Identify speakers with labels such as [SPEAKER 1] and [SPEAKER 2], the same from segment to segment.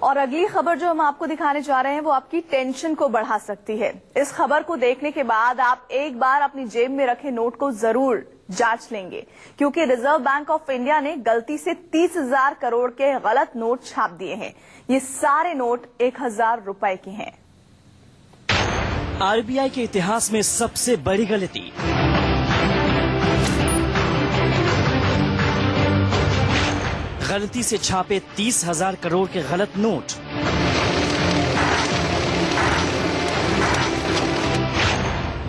[SPEAKER 1] और अगली खबर जो हम आपको दिखाने जा रहे हैं वो आपकी टेंशन को बढ़ा सकती है। इस खबर को देखने के बाद आप एक बार अपनी जेब में रखे नोट को जरूर जांच लेंगे, क्योंकि रिजर्व बैंक ऑफ इंडिया ने गलती से 30,000 करोड़ के गलत नोट छाप दिए हैं। ये सारे नोट 1,000 रुपए के हैं।
[SPEAKER 2] आरबीआई के इतिहास में सबसे बड़ी गलती। गलती से छापे 30,000 करोड़ के गलत नोट।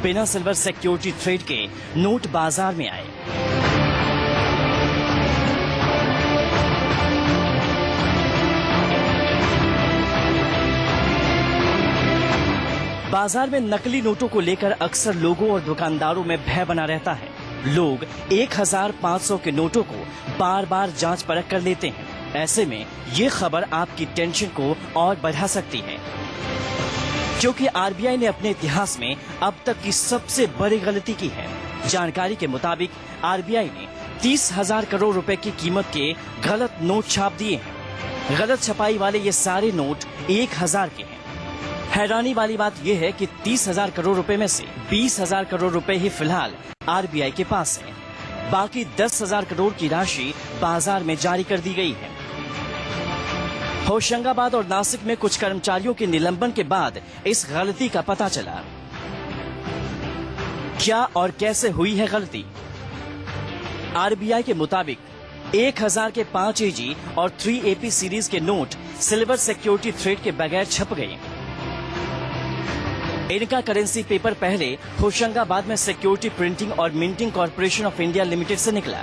[SPEAKER 2] बिना सिल्वर सिक्योरिटी ट्रेड के नोट बाजार में आए। बाजार में नकली नोटों को लेकर अक्सर लोगों और दुकानदारों में भय बना रहता है। लोग 1,500 के नोटों को बार बार जांच परख कर लेते हैं। ऐसे में ये खबर आपकी टेंशन को और बढ़ा सकती है, क्योंकि आरबीआई ने अपने इतिहास में अब तक की सबसे बड़ी गलती की है। जानकारी के मुताबिक आरबीआई ने 30,000 करोड़ रुपए की कीमत के गलत नोट छाप दिए हैं। गलत छपाई वाले ये सारे नोट 1,000 के हैं। हैरानी वाली बात यह है कि 30,000 करोड़ रुपए में से 20,000 करोड़ रुपए ही फिलहाल आरबीआई के पास है। बाकी 10,000 करोड़ की राशि बाजार में जारी कर दी गई है। होशंगाबाद और नासिक में कुछ कर्मचारियों के निलंबन के बाद इस गलती का पता चला। क्या और कैसे हुई है गलती? आरबीआई के मुताबिक 1,000 के 5 AG और 3 AP सीरीज के नोट सिल्वर सिक्योरिटी थ्रेड के बगैर छप गए। इनका करेंसी पेपर पहले होशंगाबाद में सिक्योरिटी प्रिंटिंग और minting corporation of India limited से निकला।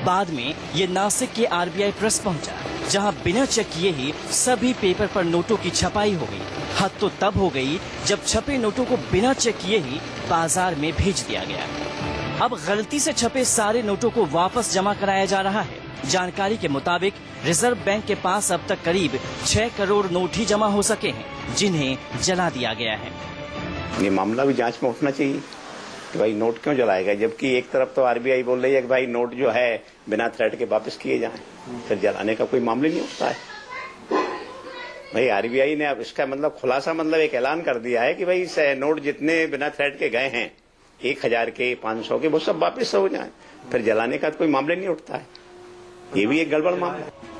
[SPEAKER 2] बाद में ये नासिक के आरबीआई प्रेस पहुंचा, जहां बिना चेक किए ही सभी पेपर पर नोटों की छपाई हो गई। हद तो तब हो गई जब छपे नोटों को बिना चेक किए ही बाजार में भेज दिया गया। अब गलती से छपे सारे नोटों को वापस जमा कराया जा रहा है। जानकारी के मुताबिक रिजर्व बैंक के पास अब तक करीब 6 करोड़ नोट ही जमा हो सके हैं, जिन्हें जला दिया गया है।
[SPEAKER 3] ये मामला भी जांच में उठना चाहिए कि भाई नोट क्यों जलाएगा, जबकि एक तरफ तो आरबीआई बोल रही है कि भाई नोट जो है बिना थ्रेड के वापस किए जाएं, फिर जलाने का कोई मामला नहीं उठता है। भाई आरबीआई ने अब इसका मतलब खुलासा एक ऐलान कर दिया है कि भाई नोट जितने बिना थ्रेड के गए हैं 1,000 के 500 के वो सब वापस हो जाएं, फिर जलाने का कोई मामला नहीं उठता है। ये भी एक गड़बड़ मामला है।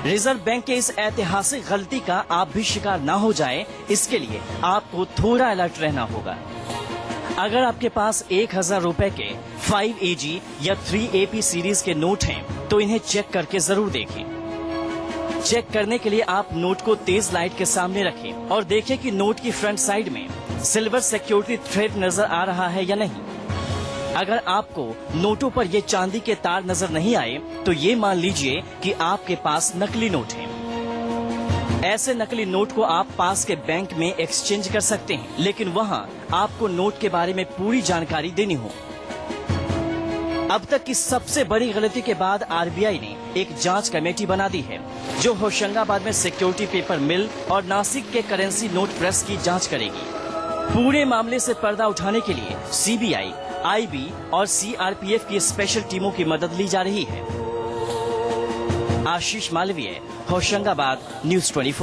[SPEAKER 2] रिजर्व बैंक के इस ऐतिहासिक गलती का आप भी शिकार न हो जाएं, इसके लिए आपको थोड़ा अलर्ट रहना होगा। अगर आपके पास 1,000 रुपए के 5 AG या 3 AP सीरीज के नोट हैं, तो इन्हें चेक करके जरूर देखें। चेक करने के लिए आप नोट को तेज लाइट के सामने रखें और देखें कि नोट की फ्रंट साइड में सिल्वर सिक्योरिटी थ्रेड नजर आ रहा है या नहीं। अगर आपको नोटों पर ये चांदी के तार नजर नहीं आए, तो ये मान लीजिए कि आपके पास नकली नोट हैं। ऐसे नकली नोट को आप पास के बैंक में एक्सचेंज कर सकते हैं, लेकिन वहां आपको नोट के बारे में पूरी जानकारी देनी हो। अब तक की सबसे बड़ी गलती के बाद आरबीआई ने एक जांच कमेटी बना दी है, जो होशंगाबाद में सिक्योरिटी पेपर मिल और नासिक के करेंसी नोट प्रेस की जांच करेगी। पूरे मामले से पर्दा उठाने के लिए सीबीआई, IB और CRPF की स्पेशल टीमों की मदद ली जा रही है। आशीष मालवीय, होशंगाबाद, न्यूज़ 24।